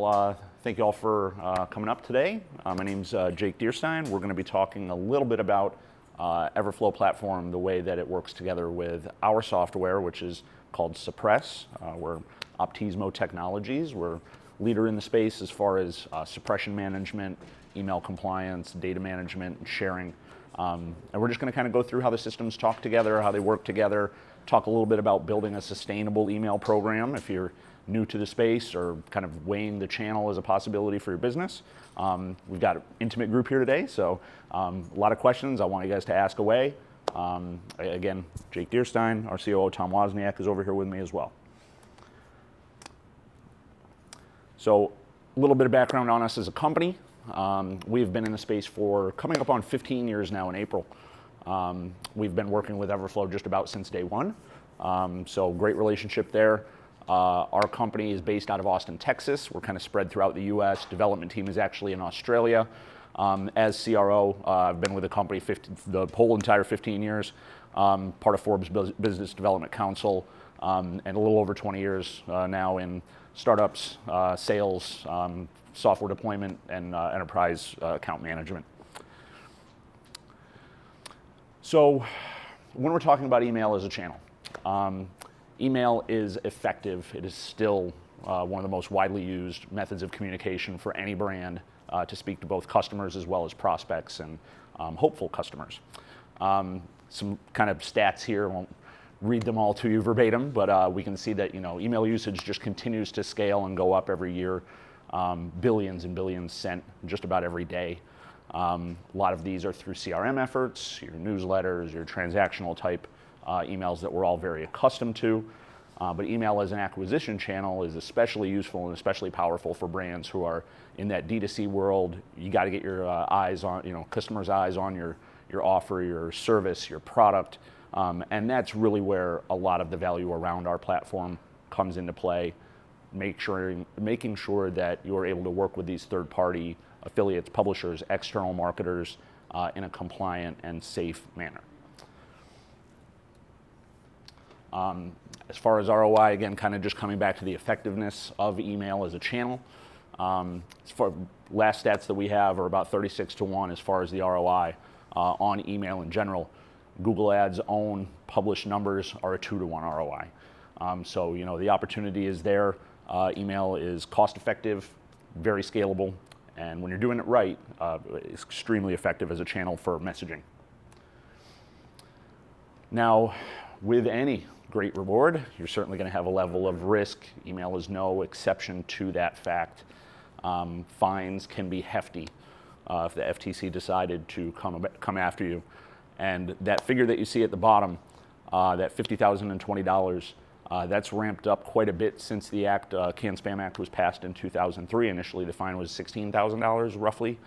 Well, thank you all for coming up today. My name's Jake Deerstein. We're going to be talking a little bit about Everflow platform, the way that it works together with our software, which is called Suppress. We're OPTIZMO Technologies. We're leader in the space as far as suppression management, email compliance, data management, and sharing. And we're just going to kind of go through how the systems talk together, how they work together, talk a little bit about building a sustainable email program if you're new to the space or kind of weighing the channel as a possibility for your business. We've got an intimate group here today, so a lot of questions I want you guys to ask away. Again, Jake Deerstein, our COO Tom Wozniak is over here with me as well. So a little bit of background on us as a company. We've been in the space for coming up on 15 years now in April. We've been working with Everflow just about since day one. So great relationship there. Our company is based out of Austin, Texas. We're kind of spread throughout the US. Development team is actually in Australia. As CRO, I've been with the company the whole entire 15 years, part of Forbes Business Development Council, and a little over 20 years now in startups, sales, software deployment, and enterprise account management. So when we're talking about email as a channel, email is effective. It is still one of the most widely used methods of communication for any brand to speak to both customers as well as prospects and hopeful customers. Some kind of stats here, I won't read them all to you verbatim, but we can see that email usage just continues to scale and go up every year. Billions and billions sent just about every day. A lot of these are through CRM efforts, your newsletters, your transactional type emails that we're all very accustomed to. But email as an acquisition channel is especially useful and especially powerful for brands who are in that D2C world. You got to get your eyes on, customers' eyes on your offer, your service, your product. And that's really where a lot of the value around our platform comes into play. Making sure that you're able to work with these third-party affiliates, publishers, external marketers in a compliant and safe manner. As far as ROI, again, kind of just coming back to the effectiveness of email as a channel. As far last stats that we have are about 36-1 as far as the ROI on email in general. Google Ads' own published numbers are a 2-to-1 ROI. So the opportunity is there. Email is cost-effective, very scalable, and when you're doing it right, it's extremely effective as a channel for messaging. Now, with any great reward, you're certainly going to have a level of risk. Email is no exception to that fact. Fines can be hefty if the FTC decided to come after you. And that figure that you see at the bottom, that $50,020, that's ramped up quite a bit since the Can-Spam Act was passed in 2003. Initially, the fine was $16,000 roughly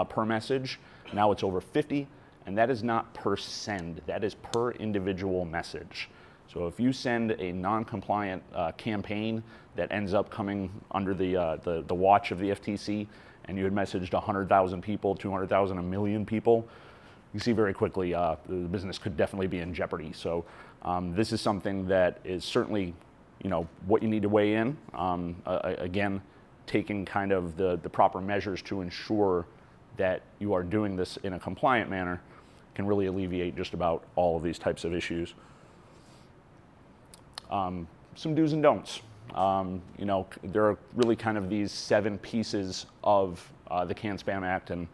per message. Now it's over 50, and that is not per send. That is per individual message. So if you send a non-compliant campaign that ends up coming under the watch of the FTC, and you had messaged 100,000 people, 200,000, a million people, you see very quickly the business could definitely be in jeopardy. So this is something that is certainly, what you need to weigh in. Again, taking kind of the proper measures to ensure that you are doing this in a compliant manner can really alleviate just about all of these types of issues. Some do's and don'ts. There are really kind of these 7 pieces of the Can-Spam Act and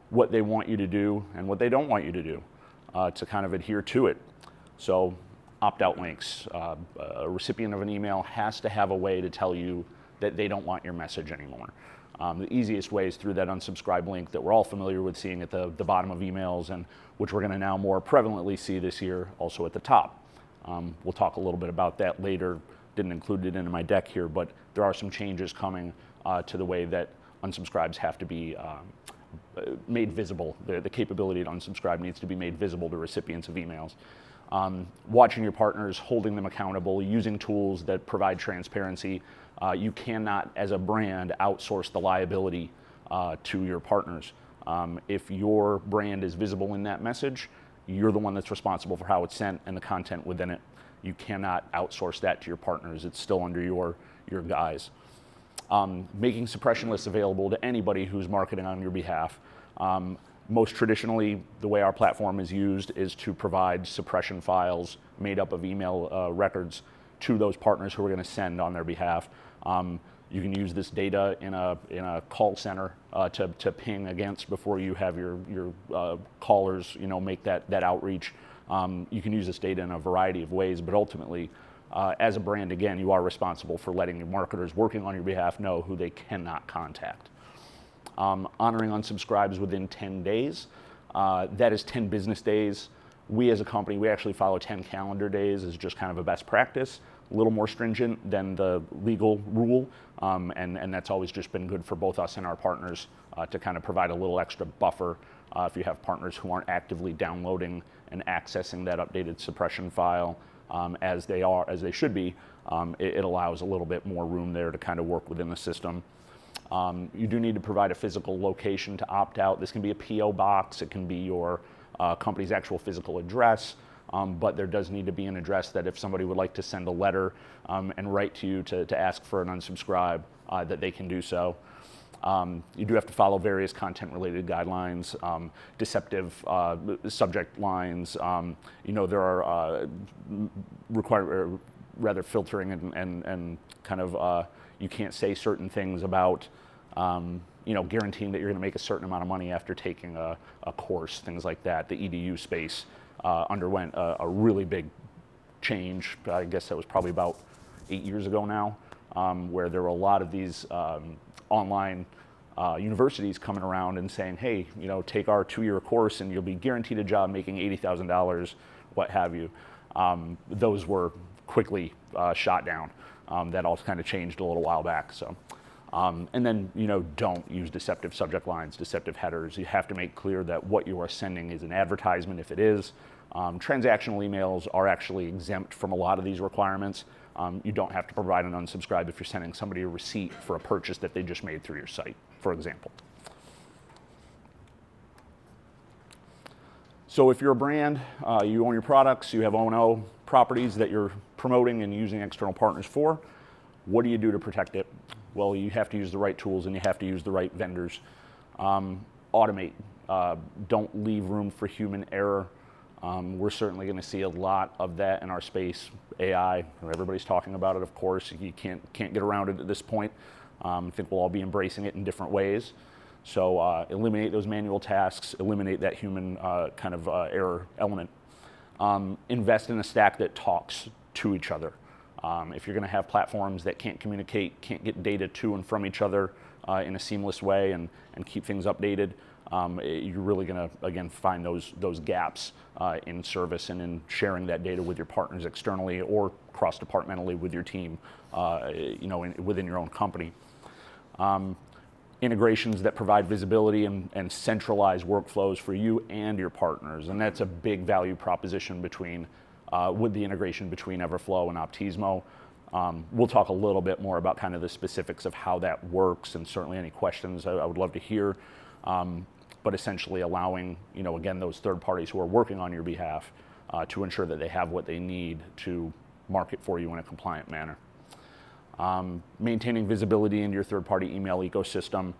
what they want you to do and what they don't want you to do to kind of adhere to it. So opt-out links. A recipient of an email has to have a way to tell you that they don't want your message anymore. The easiest way is through that unsubscribe link that we're all familiar with seeing at the bottom of emails, and which we're going to now more prevalently see this year also at the top. We'll talk a little bit about that later. Didn't include it in my deck here, but there are some changes coming to the way that unsubscribes have to be made visible. The capability to unsubscribe needs to be made visible to recipients of emails. Watching your partners, holding them accountable, using tools that provide transparency. You cannot, as a brand, outsource the liability to your partners. If your brand is visible in that message, you're the one that's responsible for how it's sent and the content within it. You cannot outsource that to your partners. It's still under your guise. Making suppression lists available to anybody who's marketing on your behalf. Most traditionally, the way our platform is used is to provide suppression files made up of email records to those partners who are going to send on their behalf. You can use this data in a call center to ping against before you have your callers, make that outreach. You can use this data in a variety of ways, but ultimately, as a brand, again, you are responsible for letting your marketers working on your behalf know who they cannot contact. Honoring unsubscribes within 10 days. That is 10 business days. We as a company, we actually follow 10 calendar days as just kind of a best practice, a little more stringent than the legal rule, and that's always just been good for both us and our partners to kind of provide a little extra buffer if you have partners who aren't actively downloading and accessing that updated suppression file as they should be. It allows a little bit more room there to kind of work within the system. You do need to provide a physical location to opt out. This can be a PO box, it can be your company's actual physical address, but there does need to be an address that if somebody would like to send a letter and write to you to ask for an unsubscribe, that they can do so. You do have to follow various content-related guidelines, deceptive subject lines. There are rather filtering and kind of you can't say certain things about guaranteeing that you're going to make a certain amount of money after taking a course, things like that. The EDU space underwent a really big change. I guess that was probably about 8 years ago now, where there were a lot of these online universities coming around and saying, hey, take our 2-year course and you'll be guaranteed a job making $80,000, what have you. Those were quickly shot down. That all kind of changed a little while back. So, and then, don't use deceptive subject lines, deceptive headers. You have to make clear that what you are sending is an advertisement if it is. Transactional emails are actually exempt from a lot of these requirements. You don't have to provide an unsubscribe if you're sending somebody a receipt for a purchase that they just made through your site, for example. So if you're a brand, you own your products, you have O&O properties that you're promoting and using external partners for, what do you do to protect it? Well, you have to use the right tools and you have to use the right vendors. Automate. Don't leave room for human error. We're certainly going to see a lot of that in our space. AI, everybody's talking about it, of course. You can't get around it at this point. I think we'll all be embracing it in different ways. So eliminate those manual tasks, eliminate that human kind of error element. Invest in a stack that talks to each other. If you're going to have platforms that can't communicate, can't get data to and from each other in a seamless way and keep things updated, you're really going to, again, find those gaps in service and in sharing that data with your partners externally or cross-departmentally with your team, within your own company. Integrations that provide visibility and centralized workflows for you and your partners. And that's a big value proposition with the integration between Everflow and OPTIZMO. We'll talk a little bit more about kind of the specifics of how that works, and certainly any questions I would love to hear. But essentially allowing, again, those third parties who are working on your behalf to ensure that they have what they need to market for you in a compliant manner. Maintaining visibility into your third-party email ecosystem,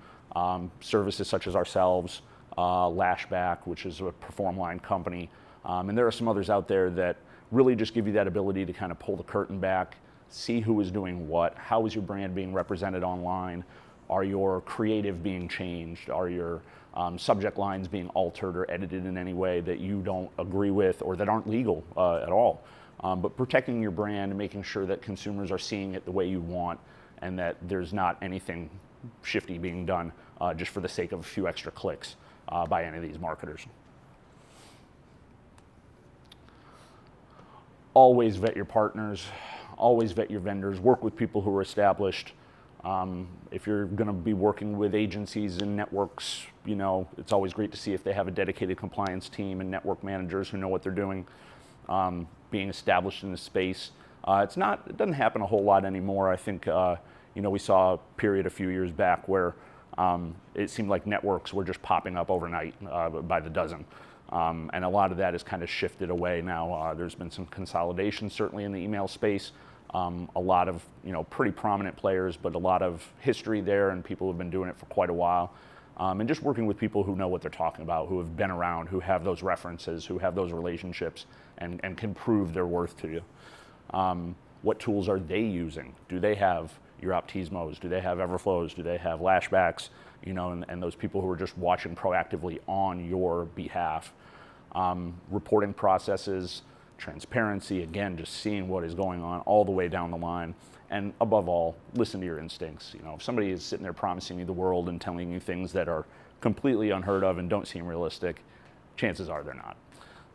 services such as ourselves, Lashback, which is a Performline company, and there are some others out there that really just give you that ability to kind of pull the curtain back, see who is doing what, how is your brand being represented online, are your creative being changed, are your subject lines being altered or edited in any way that you don't agree with or that aren't legal at all. But protecting your brand and making sure that consumers are seeing it the way you want and that there's not anything shifty being done just for the sake of a few extra clicks by any of these marketers. Always vet your partners, always vet your vendors, work with people who are established. If you're going to be working with agencies and networks, it's always great to see if they have a dedicated compliance team and network managers who know what they're doing. Being established in the space. It doesn't happen a whole lot anymore. I think, we saw a period a few years back where it seemed like networks were just popping up overnight by the dozen. And a lot of that has kind of shifted away now. There's been some consolidation certainly in the email space, A lot of pretty prominent players, but a lot of history there and people who've been doing it for quite a while. And just working with people who know what they're talking about, who have been around, who have those references, who have those relationships, and can prove their worth to you. What tools are they using? Do they have your OPTIZMOs? Do they have Everflows? Do they have lashbacks? And those people who are just watching proactively on your behalf. Reporting processes, transparency, again, just seeing what is going on all the way down the line. And above all, listen to your instincts. If somebody is sitting there promising you the world and telling you things that are completely unheard of and don't seem realistic, chances are they're not.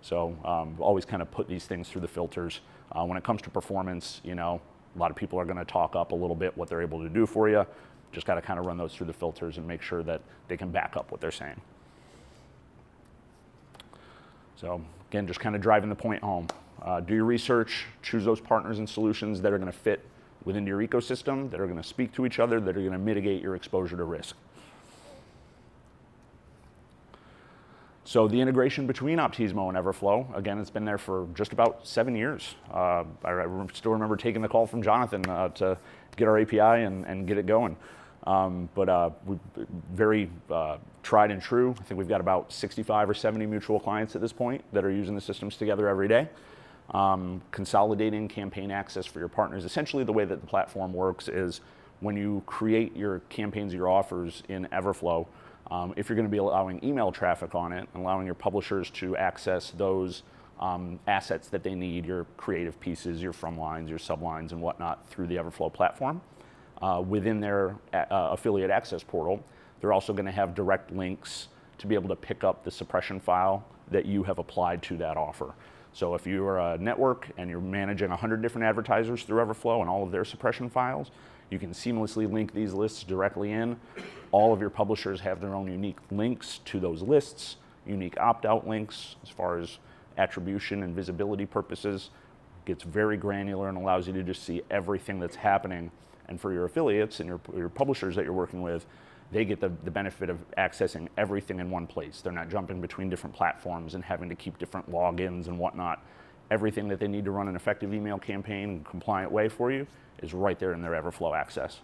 So always kind of put these things through the filters. When it comes to performance, a lot of people are going to talk up a little bit what they're able to do for you. Just got to kind of run those through the filters and make sure that they can back up what they're saying. So again, just kind of driving the point home. Do your research, choose those partners and solutions that are going to fit within your ecosystem, that are going to speak to each other, that are going to mitigate your exposure to risk. So the integration between OPTIZMO and Everflow, again, it's been there for just about 7 years. I still remember taking the call from Jonathan to get our API and get it going. But we very tried and true. I think we've got about 65 or 70 mutual clients at this point that are using the systems together every day. Consolidating campaign access for your partners. Essentially, the way that the platform works is when you create your campaigns, your offers in Everflow, if you're going to be allowing email traffic on it and allowing your publishers to access those assets that they need, your creative pieces, your from lines, your sublines, and whatnot through the Everflow platform, within their affiliate access portal, they're also going to have direct links to be able to pick up the suppression file that you have applied to that offer. So if you're a network and you're managing 100 different advertisers through Everflow and all of their suppression files, you can seamlessly link these lists directly in. All of your publishers have their own unique links to those lists, unique opt-out links as far as attribution and visibility purposes. It gets very granular and allows you to just see everything that's happening. And for your affiliates and your publishers that you're working with, they get the benefit of accessing everything in one place. They're not jumping between different platforms and having to keep different logins and whatnot. Everything that they need to run an effective email campaign in a compliant way for you is right there in their Everflow access.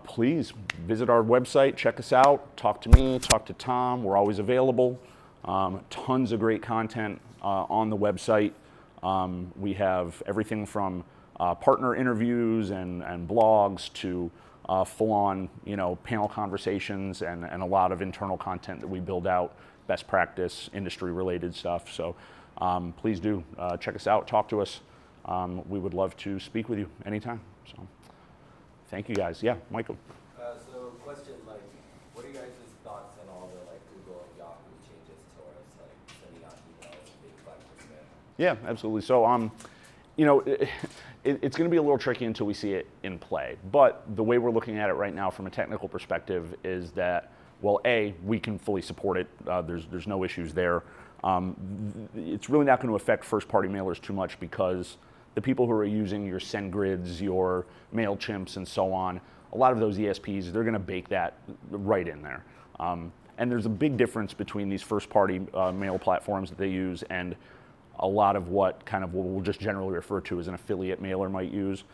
Please visit our website, check us out, talk to me, talk to Tom. We're always available. Tons of great content on the website. We have everything from partner interviews and blogs to full-on panel conversations and a lot of internal content that we build out, best practice, industry-related stuff. So please do check us out, talk to us. We would love to speak with you anytime. So thank you guys. Yeah, Michael. So question, what are you guys' thoughts on all the Google and Yahoo changes towards sending out emails and being flagged for spam? Yeah, absolutely. So it's going to be a little tricky until we see it in play. But the way we're looking at it right now from a technical perspective is that, well, A, we can fully support it. There's no issues there. It's really not going to affect first-party mailers too much because the people who are using your SendGrids, your MailChimps, and so on, a lot of those ESPs, they're going to bake that right in there. And there's a big difference between these first-party mail platforms that they use and a lot of what we'll just generally refer to as an affiliate mailer might use.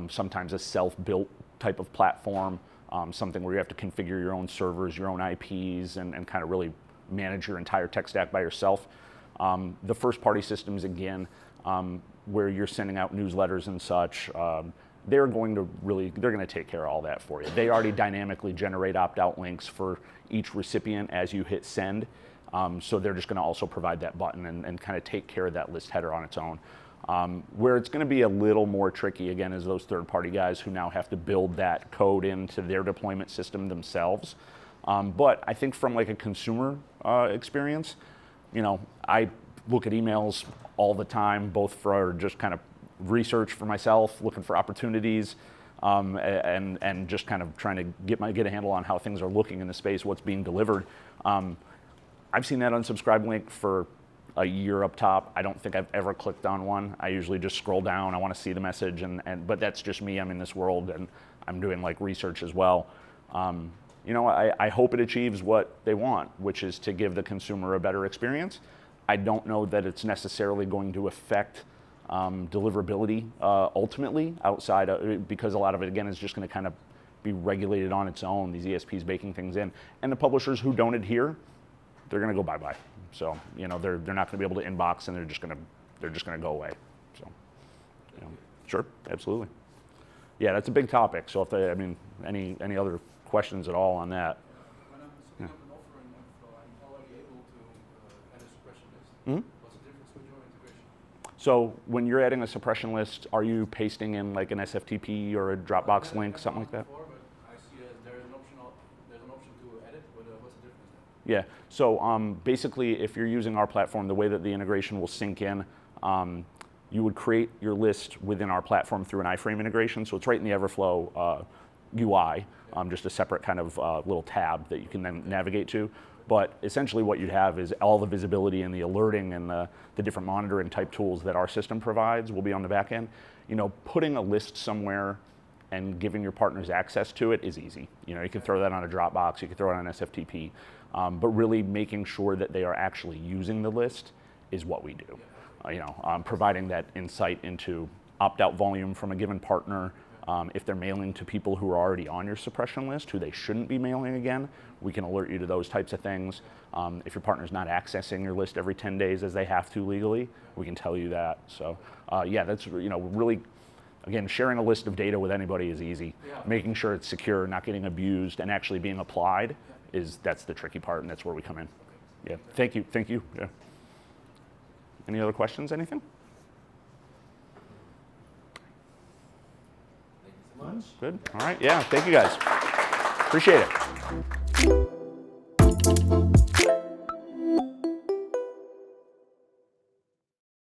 Sometimes a self-built type of platform, something where you have to configure your own servers, your own IPs, and kind of really manage your entire tech stack by yourself. The first-party systems, again, where you're sending out newsletters and such, they're going to take care of all that for you. They already dynamically generate opt-out links for each recipient as you hit send. So they're just going to also provide that button and kind of take care of that list header on its own. Where it's going to be a little more tricky, again, is those third-party guys who now have to build that code into their deployment system themselves. But I think from a consumer experience, I look at emails all the time, both for just kind of research for myself, looking for opportunities, and just kind of trying to get a handle on how things are looking in the space, what's being delivered. I've seen that unsubscribe link for a year up top. I don't think I've ever clicked on one. I usually just scroll down. I want to see the message, but that's just me. I'm in this world, and I'm doing research as well. I hope it achieves what they want, which is to give the consumer a better experience. I don't know that it's necessarily going to affect deliverability ultimately outside of, because a lot of it again is just going to kind of be regulated on its own, these ESPs baking things in. And the publishers who don't adhere, they're going to go bye-bye. So, you know, they're not going to be able to inbox, and they're just going to go away. So, you know, sure, absolutely. Yeah, that's a big topic. So if they, I mean, any other questions at all on that? When I'm setting up an offer in Everflow, I'm already able to add a suppression list. Mhm. What's the difference with your integration? So when you're adding a suppression list, are you pasting in like an SFTP or a Dropbox link, something like that? Before, but I see there's an option to edit, but what's the difference then? Yeah, so basically if you're using our platform, the way that the integration will sync in, you would create your list within our platform through an iframe integration. So it's right in the Everflow UI, just a separate kind of little tab that you can then navigate to. But essentially what you'd have is all the visibility and the alerting and the different monitoring type tools that our system provides will be on the back end. You know, putting a list somewhere and giving your partners access to it is easy. You know, you can throw that on a Dropbox, you can throw it on an SFTP, but really making sure that they are actually using the list is what we do. You know, providing that insight into opt-out volume from a given partner. If they're mailing to people who are already on your suppression list, who they shouldn't be mailing again, we can alert you to those types of things. If your partner's not accessing your list every 10 days as they have to legally, we can tell you that. So yeah, that's, you know, really, again, sharing a list of data with anybody is easy. Making sure it's secure, not getting abused, and actually being applied that's the tricky part, and that's where we come in. Yeah, thank you. Yeah. Any other questions, anything? Thank you so much. Good, all right, yeah, thank you guys. Appreciate it.